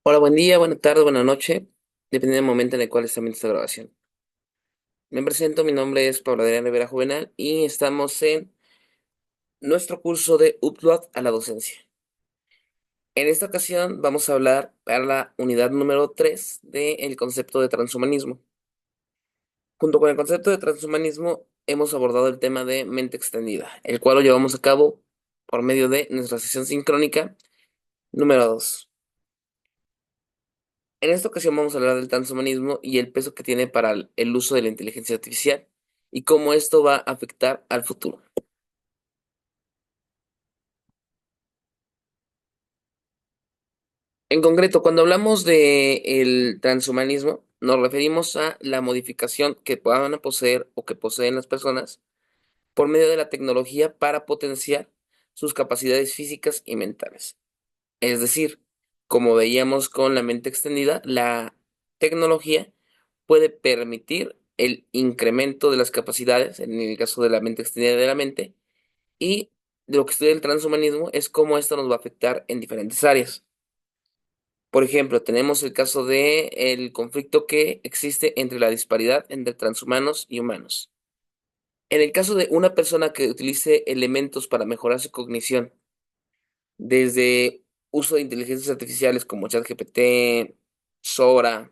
Hola, buen día, buena tarde, buena noche, dependiendo del momento en el cual está viendo esta grabación. Me presento, mi nombre es Pablo Adrián Rivera Juvenal y estamos en nuestro curso de Upload a la docencia. En esta ocasión vamos a hablar para la unidad número 3 del concepto de transhumanismo. Junto con el concepto de transhumanismo hemos abordado el tema de mente extendida, el cual lo llevamos a cabo por medio de nuestra sesión sincrónica número 2. En esta ocasión vamos a hablar del transhumanismo y el peso que tiene para el uso de la inteligencia artificial y cómo esto va a afectar al futuro. En concreto, cuando hablamos de el transhumanismo, nos referimos a la modificación que puedan poseer o que poseen las personas por medio de la tecnología para potenciar sus capacidades físicas y mentales. Es decir, como veíamos con la mente extendida, la tecnología puede permitir el incremento de las capacidades, en el caso de la mente extendida de la mente, y de lo que estudia el transhumanismo es cómo esto nos va a afectar en diferentes áreas. Por ejemplo, tenemos el caso de el conflicto que existe entre la disparidad entre transhumanos y humanos. En el caso de una persona que utilice elementos para mejorar su cognición, desde uso de inteligencias artificiales como ChatGPT, Sora,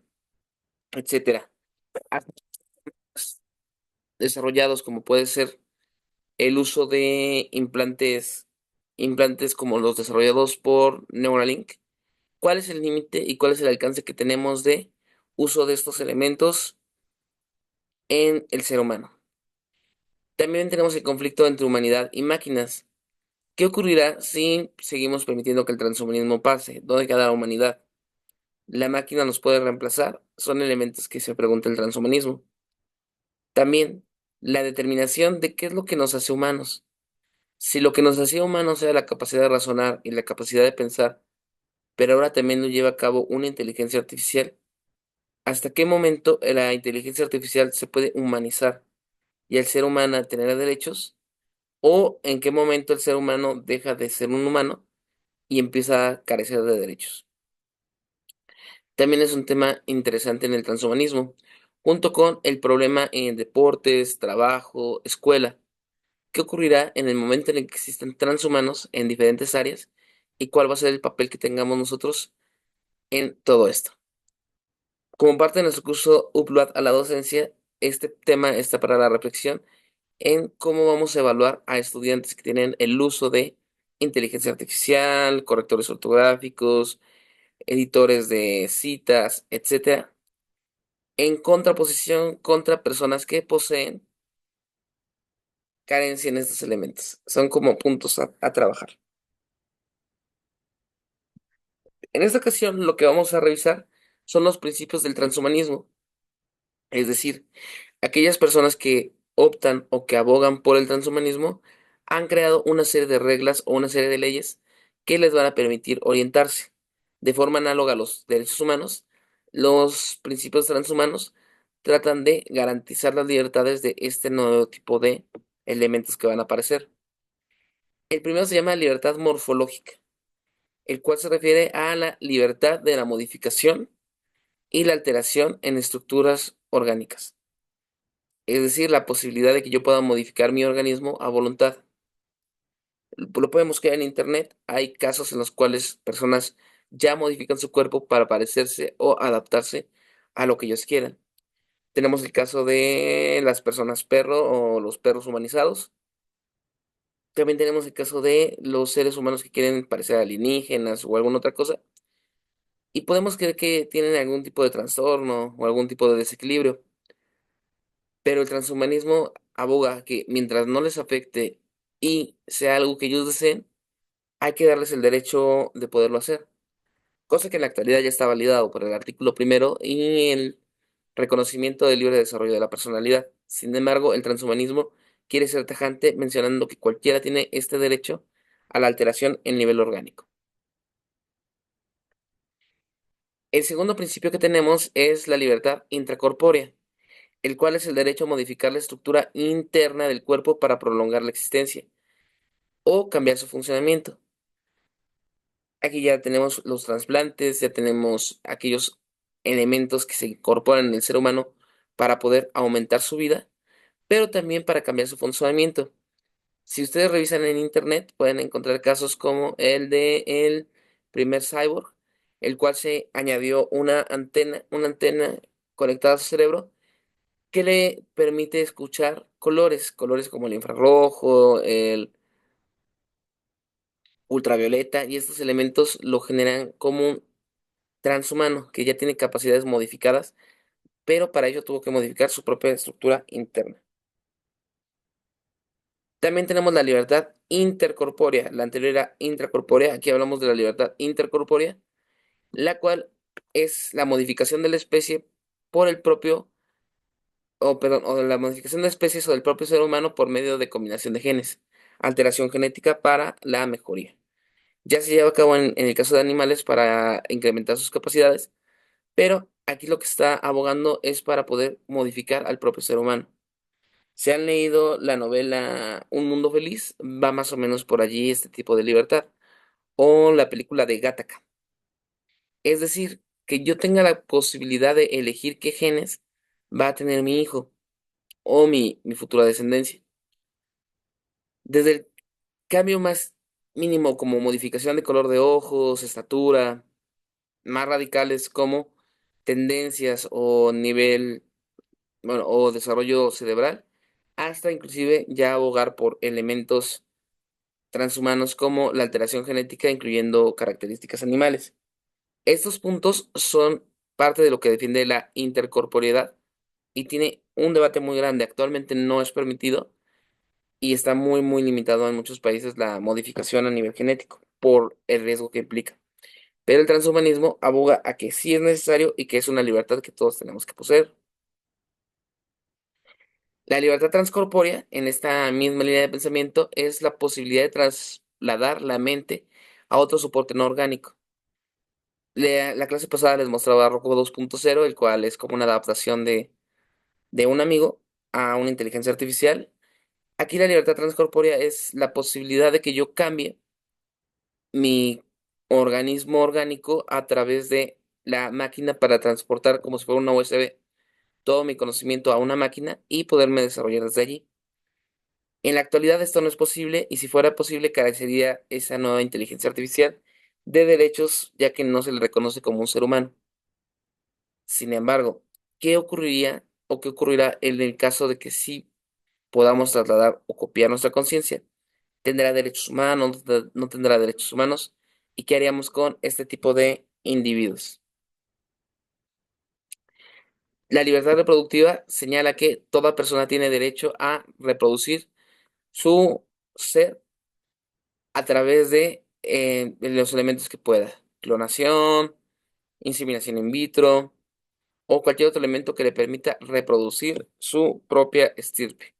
etcétera, hasta desarrollados como puede ser el uso de implantes como los desarrollados por Neuralink. ¿Cuál es el límite y cuál es el alcance que tenemos de uso de estos elementos en el ser humano? También tenemos el conflicto entre humanidad y máquinas. ¿Qué ocurrirá si seguimos permitiendo que el transhumanismo pase? ¿Dónde queda la humanidad? ¿La máquina nos puede reemplazar? Son elementos que se pregunta el transhumanismo. También la determinación de qué es lo que nos hace humanos. Si lo que nos hacía humanos era la capacidad de razonar y la capacidad de pensar, pero ahora también lo lleva a cabo una inteligencia artificial, ¿hasta qué momento la inteligencia artificial se puede humanizar y el ser humano tener derechos? ¿O en qué momento el ser humano deja de ser un humano y empieza a carecer de derechos? También es un tema interesante en el transhumanismo, junto con el problema en deportes, trabajo, escuela. ¿Qué ocurrirá en el momento en el que existan transhumanos en diferentes áreas y cuál va a ser el papel que tengamos nosotros en todo esto? Como parte de nuestro curso Upload a la docencia, este tema está para la reflexión en cómo vamos a evaluar a estudiantes que tienen el uso de inteligencia artificial, correctores ortográficos, editores de citas, etcétera, en contraposición contra personas que poseen carencia en estos elementos. Son como puntos a trabajar. En esta ocasión, lo que vamos a revisar son los principios del transhumanismo, es decir, aquellas personas que optan o que abogan por el transhumanismo han creado una serie de reglas o una serie de leyes que les van a permitir orientarse. De forma análoga a los derechos humanos, los principios transhumanos tratan de garantizar las libertades de este nuevo tipo de elementos que van a aparecer. El primero se llama libertad morfológica, el cual se refiere a la libertad de la modificación y la alteración en estructuras orgánicas. Es decir, la posibilidad de que yo pueda modificar mi organismo a voluntad. Lo podemos buscar en internet. Hay casos en los cuales personas ya modifican su cuerpo para parecerse o adaptarse a lo que ellos quieran. Tenemos el caso de las personas perro o los perros humanizados. También tenemos el caso de los seres humanos que quieren parecer alienígenas o alguna otra cosa. Y podemos creer que tienen algún tipo de trastorno o algún tipo de desequilibrio. Pero el transhumanismo aboga que mientras no les afecte y sea algo que ellos deseen, hay que darles el derecho de poderlo hacer, cosa que en la actualidad ya está validado por el artículo primero y el reconocimiento del libre desarrollo de la personalidad. Sin embargo, el transhumanismo quiere ser tajante mencionando que cualquiera tiene este derecho a la alteración en nivel orgánico. El segundo principio que tenemos es la libertad intracorpórea, el cual es el derecho a modificar la estructura interna del cuerpo para prolongar la existencia o cambiar su funcionamiento. Aquí ya tenemos los trasplantes, ya tenemos aquellos elementos que se incorporan en el ser humano para poder aumentar su vida, pero también para cambiar su funcionamiento. Si ustedes revisan en internet, pueden encontrar casos como el de el primer cyborg, el cual se añadió una antena conectada a su cerebro que le permite escuchar colores, colores como el infrarrojo, el ultravioleta, y estos elementos lo generan como un transhumano que ya tiene capacidades modificadas, pero para ello tuvo que modificar su propia estructura interna. También tenemos la libertad intercorpórea. La anterior era intracorpórea, aquí hablamos de la libertad intercorpórea, la cual es la modificación de la especie por el propio, o perdón, o de la modificación de especies o del propio ser humano por medio de combinación de genes, alteración genética para la mejoría. Ya se lleva a cabo en el caso de animales para incrementar sus capacidades, pero aquí lo que está abogando es para poder modificar al propio ser humano. Si han leído la novela Un Mundo Feliz, va más o menos por allí este tipo de libertad. O la película de Gattaca. Es decir, que yo tenga la posibilidad de elegir qué genes va a tener mi hijo o mi futura descendencia. Desde el cambio más mínimo como modificación de color de ojos, estatura, más radicales como tendencias o nivel, bueno, o desarrollo cerebral, hasta inclusive ya abogar por elementos transhumanos como la alteración genética, incluyendo características animales. Estos puntos son parte de lo que defiende la intercorporeidad y tiene un debate muy grande. Actualmente no es permitido y está muy, muy limitado en muchos países la modificación a nivel genético por el riesgo que implica. Pero el transhumanismo aboga a que sí es necesario y que es una libertad que todos tenemos que poseer. La libertad transcorpórea, en esta misma línea de pensamiento, es la posibilidad de trasladar la mente a otro soporte no orgánico. La clase pasada les mostraba Roku 2.0, el cual es como una adaptación de un amigo a una inteligencia artificial. Aquí la libertad transcorpórea es la posibilidad de que yo cambie mi organismo orgánico a través de la máquina para transportar como si fuera una USB todo mi conocimiento a una máquina y poderme desarrollar desde allí. En la actualidad esto no es posible y si fuera posible carecería esa nueva inteligencia artificial de derechos ya que no se le reconoce como un ser humano. Sin embargo, ¿qué ocurriría o qué ocurrirá en el caso de que sí podamos trasladar o copiar nuestra conciencia? ¿Tendrá derechos humanos? ¿No tendrá derechos humanos? ¿Y qué haríamos con este tipo de individuos? La libertad reproductiva señala que toda persona tiene derecho a reproducir su ser a través de los elementos que pueda. Clonación, inseminación in vitro o cualquier otro elemento que le permita reproducir su propia estirpe.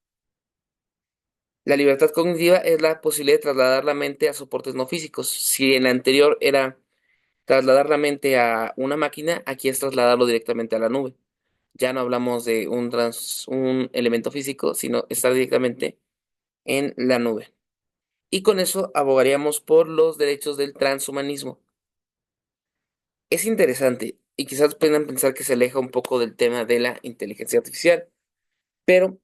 La libertad cognitiva es la posibilidad de trasladar la mente a soportes no físicos. Si en la anterior era trasladar la mente a una máquina, aquí es trasladarlo directamente a la nube. Ya no hablamos de un elemento físico, sino estar directamente en la nube. Y con eso abogaríamos por los derechos del transhumanismo. Es interesante y quizás puedan pensar que se aleja un poco del tema de la inteligencia artificial, pero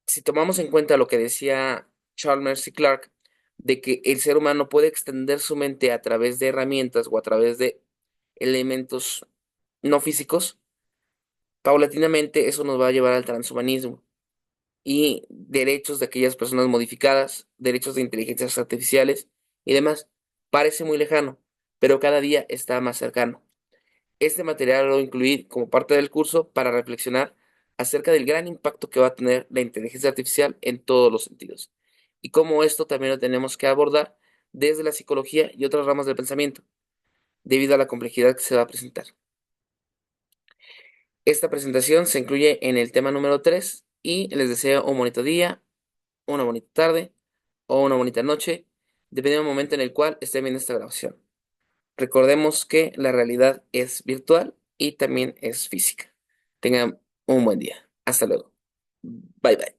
si tomamos en cuenta lo que decía Chalmers y Clark, de que el ser humano puede extender su mente a través de herramientas o a través de elementos no físicos, paulatinamente eso nos va a llevar al transhumanismo y derechos de aquellas personas modificadas, derechos de inteligencias artificiales y demás. Parece muy lejano, pero cada día está más cercano. Este material lo incluí como parte del curso para reflexionar acerca del gran impacto que va a tener la inteligencia artificial en todos los sentidos y cómo esto también lo tenemos que abordar desde la psicología y otras ramas del pensamiento, debido a la complejidad que se va a presentar. Esta presentación se incluye en el tema número 3 y les deseo un bonito día, una bonita tarde o una bonita noche, dependiendo del momento en el cual estén viendo esta grabación. Recordemos que la realidad es virtual y también es física. Tengan un buen día. Hasta luego. Bye bye.